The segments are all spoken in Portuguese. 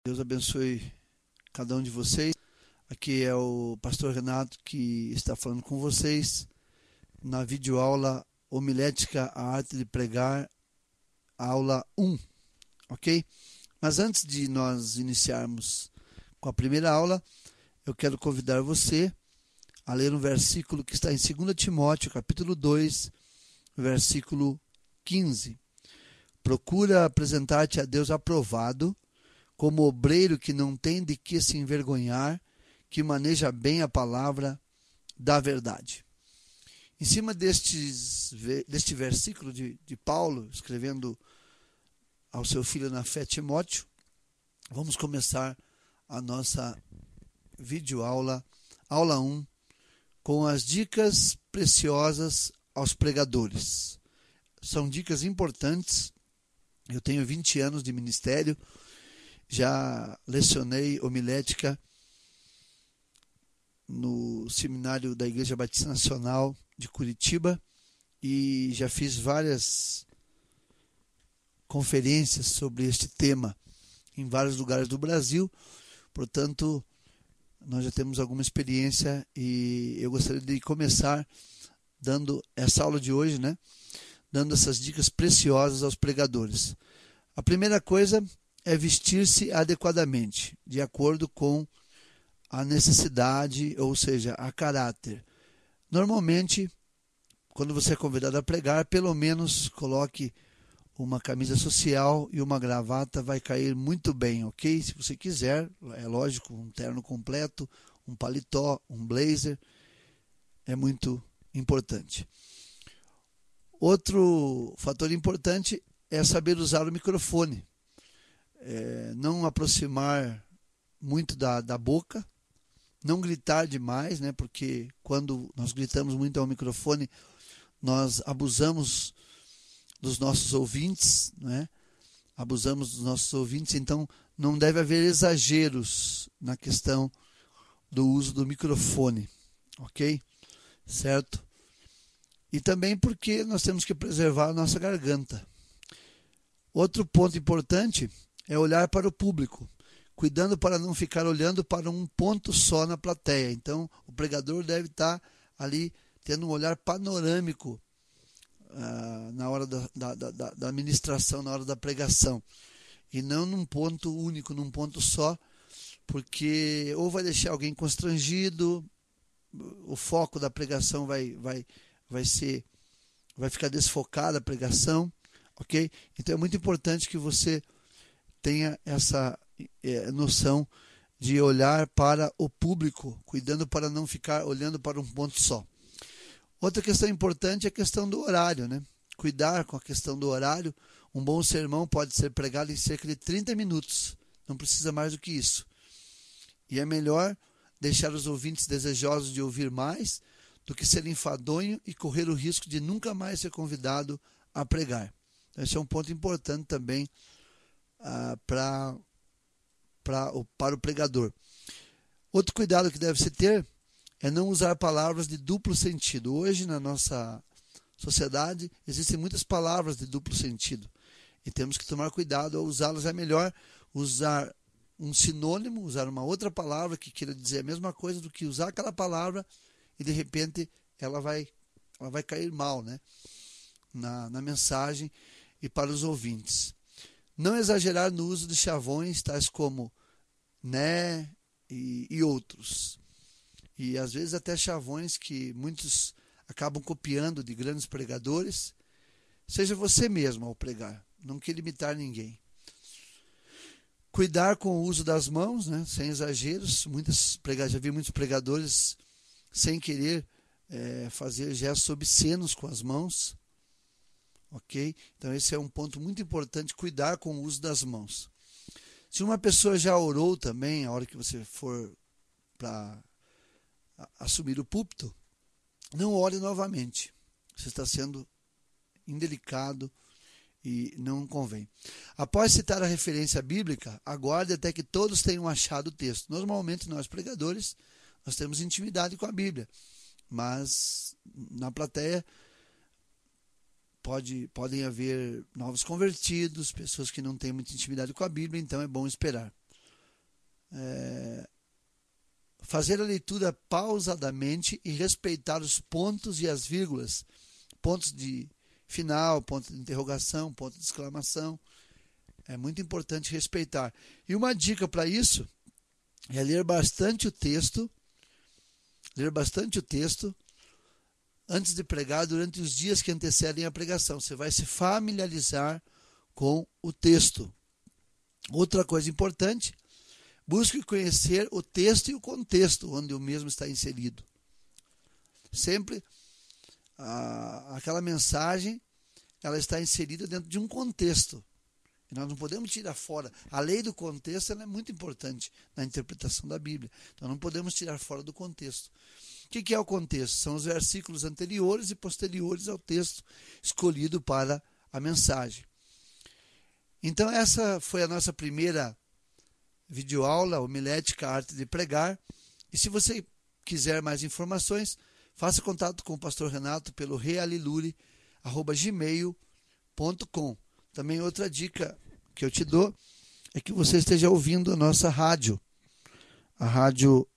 Deus abençoe cada um de vocês. Aqui é o pastor Renato que está falando com vocês na videoaula homilética A Arte de Pregar, aula 1, ok? Mas antes de nós iniciarmos com a primeira aula, eu quero convidar você a ler um versículo que está em 2 Timóteo, capítulo 2, versículo 15. Procura apresentar-te a Deus aprovado, como obreiro que não tem de que se envergonhar, que maneja bem a palavra da verdade. Em cima deste versículo de Paulo, escrevendo ao seu filho na fé Timóteo, vamos começar a nossa videoaula, aula 1, com as dicas preciosas aos pregadores. São dicas importantes. Eu tenho 20 anos de ministério, já lecionei homilética no seminário da Igreja Batista Nacional de Curitiba e já fiz várias conferências sobre este tema em vários lugares do Brasil. Portanto, nós já temos alguma experiência e eu gostaria de começar dando essa aula de hoje, dando essas dicas preciosas aos pregadores. A primeira coisa é vestir-se adequadamente, de acordo com a necessidade, ou seja, a caráter. Normalmente, quando você é convidado a pregar, pelo menos coloque uma camisa social e uma gravata, vai cair muito bem, ok? Se você quiser, é lógico, um terno completo, um paletó, um blazer, é muito importante. Outro fator importante é saber usar o microfone. Não aproximar muito da boca, não gritar demais, porque quando nós gritamos muito ao microfone, nós abusamos dos nossos ouvintes, então não deve haver exageros na questão do uso do microfone, ok? Certo? E também porque nós temos que preservar a nossa garganta. Outro ponto importante é olhar para o público, cuidando para não ficar olhando para um ponto só na plateia. Então, o pregador deve estar ali tendo um olhar panorâmico na hora da ministração, na hora da pregação. E não num ponto único, num ponto só, porque ou vai deixar alguém constrangido, o foco da pregação vai ficar desfocada a pregação, ok? Então é muito importante que você tenha essa noção de olhar para o público, cuidando para não ficar olhando para um ponto só. Outra questão importante é a questão do horário, Cuidar com a questão do horário. Um bom sermão pode ser pregado em cerca de 30 minutos, não precisa mais do que isso. E é melhor deixar os ouvintes desejosos de ouvir mais do que ser enfadonho e correr o risco de nunca mais ser convidado a pregar. Esse é um ponto importante também para o pregador. Outro cuidado que deve se ter é não usar palavras de duplo sentido. Hoje, na nossa sociedade, existem muitas palavras de duplo sentido e temos que tomar cuidado ao usá-las. É melhor usar um sinônimo, usar uma outra palavra que queira dizer a mesma coisa do que usar aquela palavra e de repente ela vai cair mal, na mensagem e para os ouvintes. Não exagerar no uso de chavões tais como né e outros. E às vezes até chavões que muitos acabam copiando de grandes pregadores. Seja você mesmo ao pregar, não quer limitar ninguém. Cuidar com o uso das mãos, sem exageros. Já vi muitos pregadores sem querer fazer gestos obscenos com as mãos. Ok? Então esse é um ponto muito importante, cuidar com o uso das mãos. Se uma pessoa já orou também, a hora que você for para assumir o púlpito, não ore novamente. Você está sendo indelicado e não convém. Após citar a referência bíblica, aguarde até que todos tenham achado o texto. Normalmente nós pregadores, nós temos intimidade com a Bíblia, mas na plateia podem haver novos convertidos, pessoas que não têm muita intimidade com a Bíblia, então é bom esperar. fazer a leitura pausadamente e respeitar os pontos e as vírgulas, pontos de final, ponto de interrogação, ponto de exclamação. É muito importante respeitar. E uma dica para isso é ler bastante o texto antes de pregar durante os dias que antecedem a pregação. Você vai se familiarizar com o texto. Outra coisa importante, busque conhecer o texto e o contexto onde o mesmo está inserido. Sempre aquela mensagem, ela está inserida dentro de um contexto. E nós não podemos tirar fora. A lei do contexto ela é muito importante na interpretação da Bíblia. Então não podemos tirar fora do contexto. O que é o contexto? São os versículos anteriores e posteriores ao texto escolhido para a mensagem. Então essa foi a nossa primeira videoaula, homilética, arte de pregar. E se você quiser mais informações, faça contato com o pastor Renato pelo realilure@gmail.com. Também outra dica que eu te dou é que você esteja ouvindo a nossa rádio, a rádio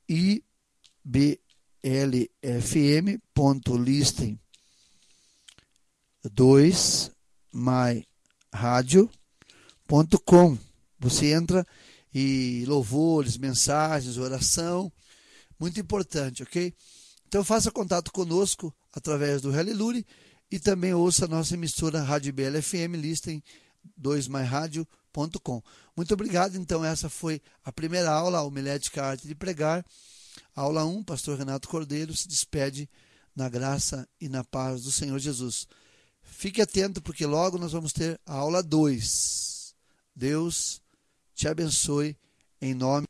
iblfm.listen2myradio.com. Você entra e louvores, mensagens, oração, muito importante, ok? Então faça contato conosco através do Realilure e também ouça a nossa emissora Rádio BLFM, listen2myradio.com. Muito obrigado. Então essa foi a primeira aula, a homilética arte de pregar. Aula 1, pastor Renato Cordeiro se despede na graça e na paz do Senhor Jesus. Fique atento porque logo nós vamos ter a aula 2. Deus te abençoe em nome